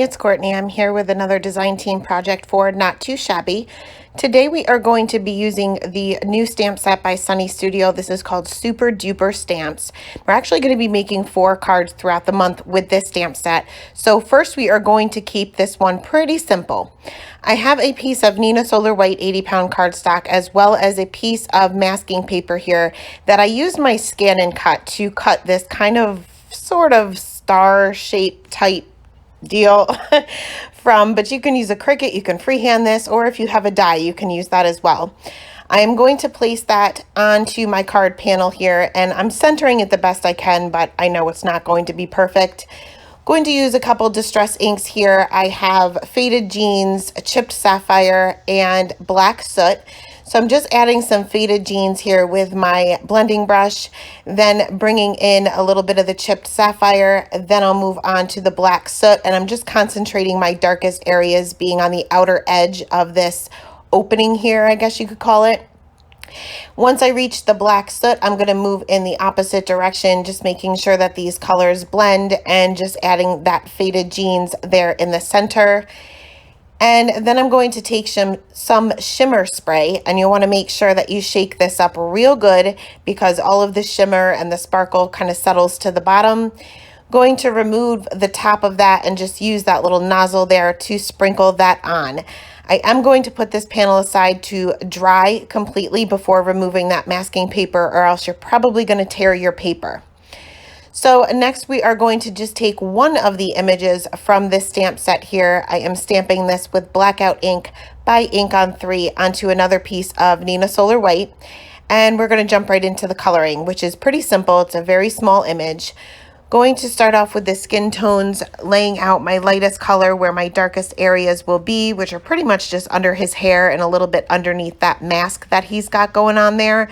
it's Courtney. I'm here with another design team project for Not Too Shabby. Today we are going to be using the new stamp set by Sunny Studio. This is called Super Duper Stamps. We're actually going to be making 4 cards throughout the month with this stamp set. So first we are going to keep this one pretty simple. I have a piece of Nina Solar White 80-pound cardstock as well as a piece of masking paper here that I used my scan and cut to cut this kind of sort of star shape type deal from, but you can use a Cricut, you can freehand this, or if you have a die, you can use that as well. I am going to place that onto my card panel here, and I'm centering it the best I can, but I know it's not going to be perfect. Going to use a couple distress inks here. I have Faded Jeans, Chipped Sapphire, and Black Soot. So I'm just adding some Faded Jeans here with my blending brush, then bringing in a little bit of the Chipped Sapphire. Then I'll move on to the Black Soot, and I'm just concentrating my darkest areas being on the outer edge of this opening here, I guess you could call it. Once I reach the Black Soot, I'm going to move in the opposite direction, just making sure that these colors blend and just adding that Faded Jeans there in the center. And then I'm going to take some shimmer spray, and you'll want to make sure that you shake this up real good because all of the shimmer and the sparkle kind of settles to the bottom. Going to remove the top of that and just use that little nozzle there to sprinkle that on. I am going to put this panel aside to dry completely before removing that masking paper, or else you're probably going to tear your paper. So next we are going to just take one of the images from this stamp set here. I am stamping this with blackout ink by Ink on 3 onto another piece of Nina Solar White. And we're going to jump right into the coloring, which is pretty simple. It's a very small image. Going to start off with the skin tones, laying out my lightest color where my darkest areas will be, which are pretty much just under his hair and a little bit underneath that mask that he's got going on there.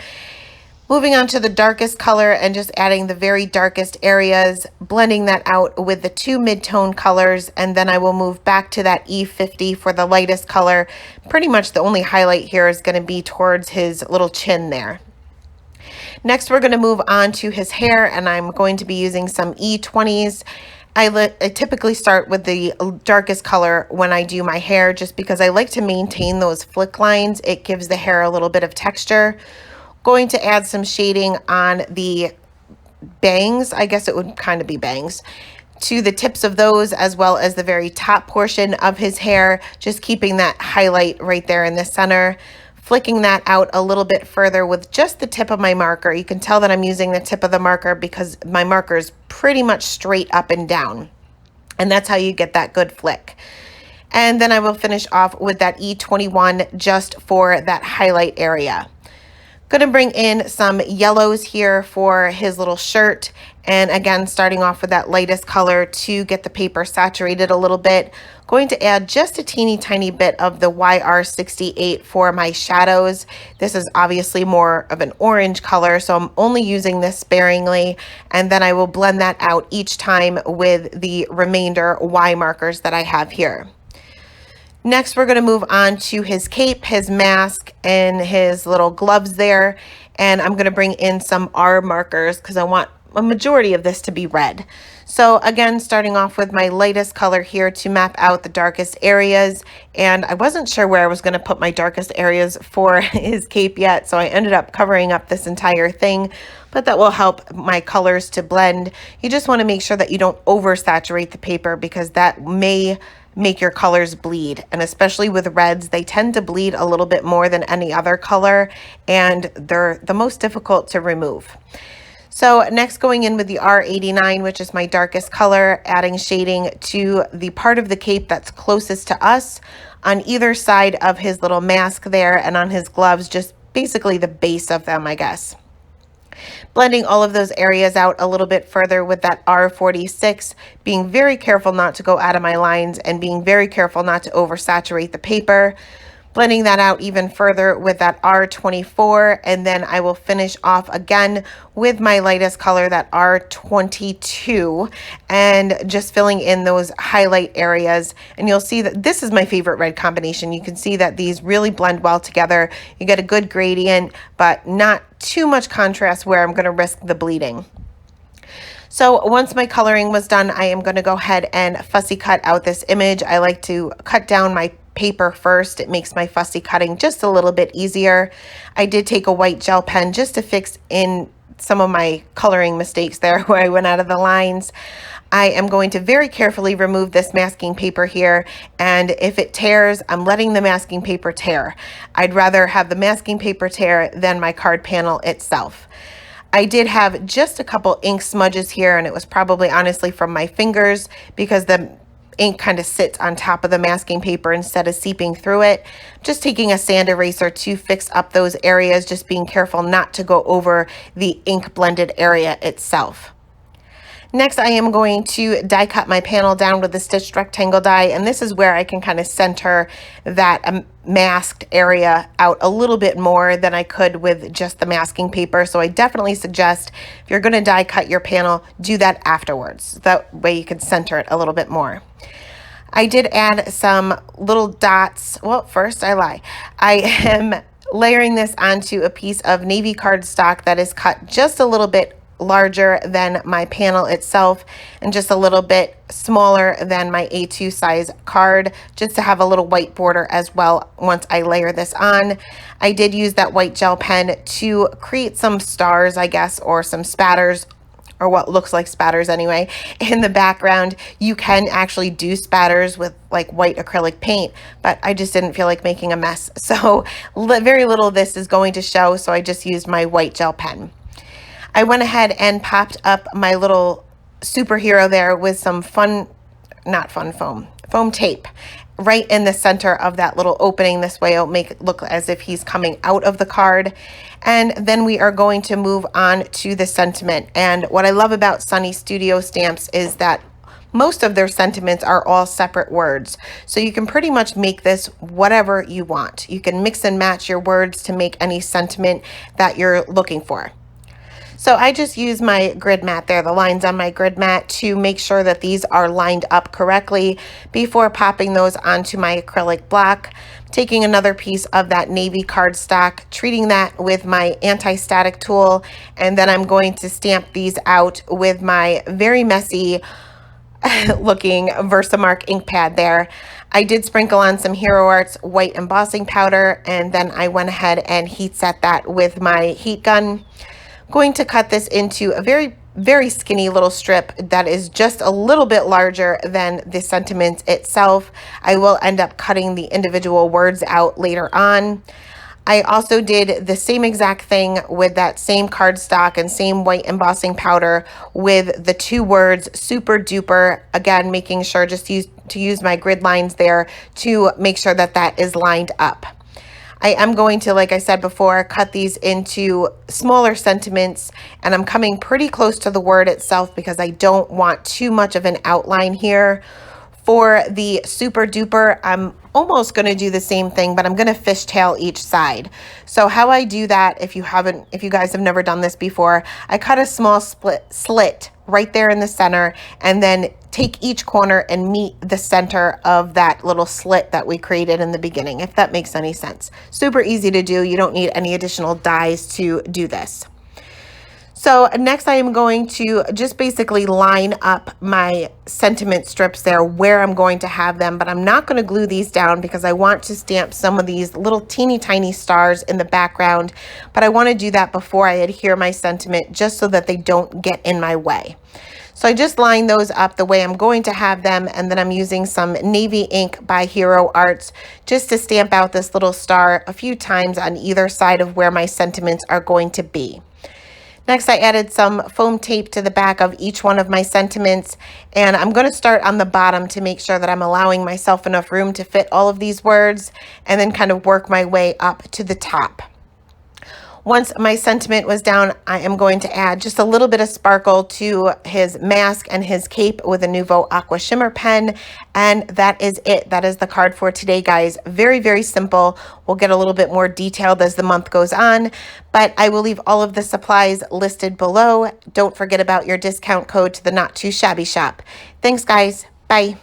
Moving on to the darkest color and just adding the very darkest areas, blending that out with the 2 mid-tone colors, and then I will move back to that E50 for the lightest color. Pretty much the only highlight here is going to be towards his little chin there. Next, we're going to move on to his hair, and I'm going to be using some E20s. I typically start with the darkest color when I do my hair, just because I like to maintain those flick lines. It gives the hair a little bit of texture. Going to add some shading on the bangs, I guess it would kind of be bangs, to the tips of those, as well as the very top portion of his hair, just keeping that highlight right there in the center. Flicking that out a little bit further with just the tip of my marker. You can tell that I'm using the tip of the marker because my marker is pretty much straight up and down. And that's how you get that good flick. And then I will finish off with that E21 just for that highlight area. Going to bring in some yellows here for his little shirt. And again, starting off with that lightest color to get the paper saturated a little bit. Going to add just a teeny tiny bit of the YR68 for my shadows. This is obviously more of an orange color, so I'm only using this sparingly. And then I will blend that out each time with the remainder Y markers that I have here. Next, we're going to move on to his cape, his mask, and his little gloves there. And I'm going to bring in some R markers because I want a majority of this to be red. So again, starting off with my lightest color here to map out the darkest areas. And I wasn't sure where I was going to put my darkest areas for his cape yet, so I ended up covering up this entire thing. But that will help my colors to blend. You just want to make sure that you don't oversaturate the paper because that may make your colors bleed, and especially with reds, they tend to bleed a little bit more than any other color, and they're the most difficult to remove. So next, going in with the R89, which is my darkest color, adding shading to the part of the cape that's closest to us on either side of his little mask there, and on his gloves, just basically the base of them, I guess. Blending all of those areas out a little bit further with that R46, being very careful not to go out of my lines and being very careful not to oversaturate the paper. Blending that out even further with that R24, and then I will finish off again with my lightest color, that R22, and just filling in those highlight areas. And you'll see that this is my favorite red combination. You can see that these really blend well together. You get a good gradient, but not too much contrast where I'm going to risk the bleeding. So once my coloring was done, I am going to go ahead and fussy cut out this image. I like to cut down my paper first. It makes my fussy cutting just a little bit easier. I did take a white gel pen just to fix in some of my coloring mistakes there where I went out of the lines. I am going to very carefully remove this masking paper here, and if it tears, I'm letting the masking paper tear. I'd rather have the masking paper tear than my card panel itself. I did have just a couple ink smudges here, and it was probably honestly from my fingers because the ink kind of sits on top of the masking paper instead of seeping through it. Just taking a sand eraser to fix up those areas, just being careful not to go over the ink blended area itself. Next, I am going to die cut my panel down with the stitched rectangle die, and this is where I can kind of center that masked area out a little bit more than I could with just the masking paper. So I definitely suggest if you're going to die cut your panel, do that afterwards. That way you can center it a little bit more. I did add some little dots. Well, first I lie. I am layering this onto a piece of navy cardstock that is cut just a little bit larger than my panel itself and just a little bit smaller than my A2 size card, just to have a little white border as well once I layer this on. I did use that white gel pen to create some stars, I guess, or some spatters, or what looks like spatters anyway, in the background. You can actually do spatters with like white acrylic paint, but I just didn't feel like making a mess. So very little of this is going to show, so I just used my white gel pen. I went ahead and popped up my little superhero there with some foam tape right in the center of that little opening. This way it'll make it look as if he's coming out of the card. And then we are going to move on to the sentiment. And what I love about Sunny Studio stamps is that most of their sentiments are all separate words. So you can pretty much make this whatever you want. You can mix and match your words to make any sentiment that you're looking for. So I just use my grid mat there, the lines on my grid mat, to make sure that these are lined up correctly before popping those onto my acrylic block. Taking another piece of that navy cardstock, treating that with my anti-static tool, and then I'm going to stamp these out with my very messy looking Versamark ink pad there. I did sprinkle on some Hero Arts white embossing powder, and then I went ahead and heat set that with my heat gun. Going to cut this into a very skinny little strip that is just a little bit larger than the sentiment itself. I will end up cutting the individual words out later on. I also did the same exact thing with that same cardstock and same white embossing powder with the two words super duper, again making sure just to use my grid lines there to make sure that that is lined up. I am going to, like I said before, cut these into smaller sentiments, and I'm coming pretty close to the word itself because I don't want too much of an outline here. For the super duper, I'm almost going to do the same thing, but I'm going to fishtail each side. So how I do that, if you guys have never done this before, I cut a small slit right there in the center, and then take each corner and meet the center of that little slit that we created in the beginning, if that makes any sense. Super easy to do. You don't need any additional dies to do this. So next I am going to just basically line up my sentiment strips there where I'm going to have them, but I'm not going to glue these down because I want to stamp some of these little teeny tiny stars in the background, but I want to do that before I adhere my sentiment just so that they don't get in my way. So I just line those up the way I'm going to have them, and then I'm using some navy ink by Hero Arts just to stamp out this little star a few times on either side of where my sentiments are going to be. Next, I added some foam tape to the back of each one of my sentiments, and I'm going to start on the bottom to make sure that I'm allowing myself enough room to fit all of these words, and then kind of work my way up to the top. Once my sentiment was down, I am going to add just a little bit of sparkle to his mask and his cape with a Nuvo Aqua Shimmer pen, and that is it. That is the card for today, guys. Very simple. We'll get a little bit more detailed as the month goes on, but I will leave all of the supplies listed below. Don't forget about your discount code to the Not Too Shabby shop. Thanks, guys. Bye.